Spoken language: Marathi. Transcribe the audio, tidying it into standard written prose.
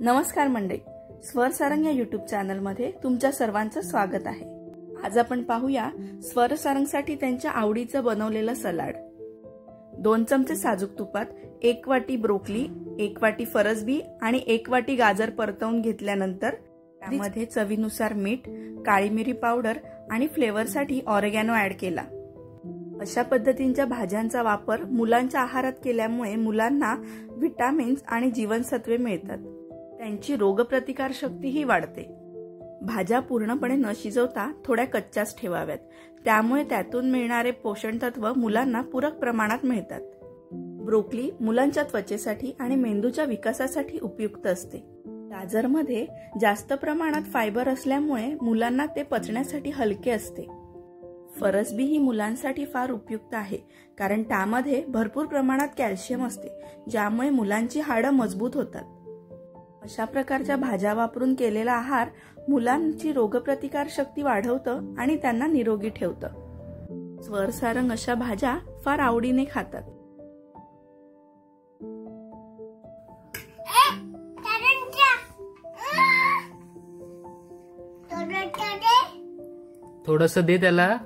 नमस्कार मंडळी, स्वर सारंग या यूट्यूब चॅनलमध्ये तुमच्या सर्वांचं स्वागत आहे। आज आपण पाहूया स्वर सारंगसाठी त्यांच्या आवडीचं बनवलेलं सलाड। 2 चमचे साजूक तुपात 1 वाटी ब्रोकली, 1 वाटी फरसबी आणि 1 वाटी गाजर परतवून घेतल्यानंतर त्यामध्ये चवीनुसार मीठ, काळी मिरी पावडर आणि फ्लेवरसाठी ऑरेगॅनो ऍड केला। अशा पद्धतींच्या भाज्यांचा वापर मुलांच्या आहारात केल्यामुळे मुलांना विटामिन्स आणि जीवनसत्वे मिळतात। त्यांची रोगप्रतिकार शक्तीही वाढते। भाज्या पूर्णपणे न शिजवता थोड्या कच्च्याच ठेवाव्यात, त्यामुळे त्यातून मिळणारे पोषण तत्व मुलांना पूरक प्रमाणात मिळतात। ब्रोकली मुलांच्या त्वचेसाठी आणि मेंदूच्या विकासासाठी उपयुक्त असते। गाजरमध्ये जास्त प्रमाणात फायबर असल्यामुळे मुलांना ते पचण्यासाठी हलके असते। फरसबी ही मुलांसाठी फार उपयुक्त आहे, कारण त्यामध्ये भरपूर प्रमाणात कॅल्शियम असते, ज्यामुळे मुलांची हाडं मजबूत होतात। अशा प्रकारच्या भाज्या वापरून केलेला आहार मुलांची रोगप्रतिकार शक्ती वाढवतं आणि त्यांना निरोगी ठेवतं। स्वर सारंग अशा भाज्या फार आवडीने खातात। थोडंसं दे त्याला।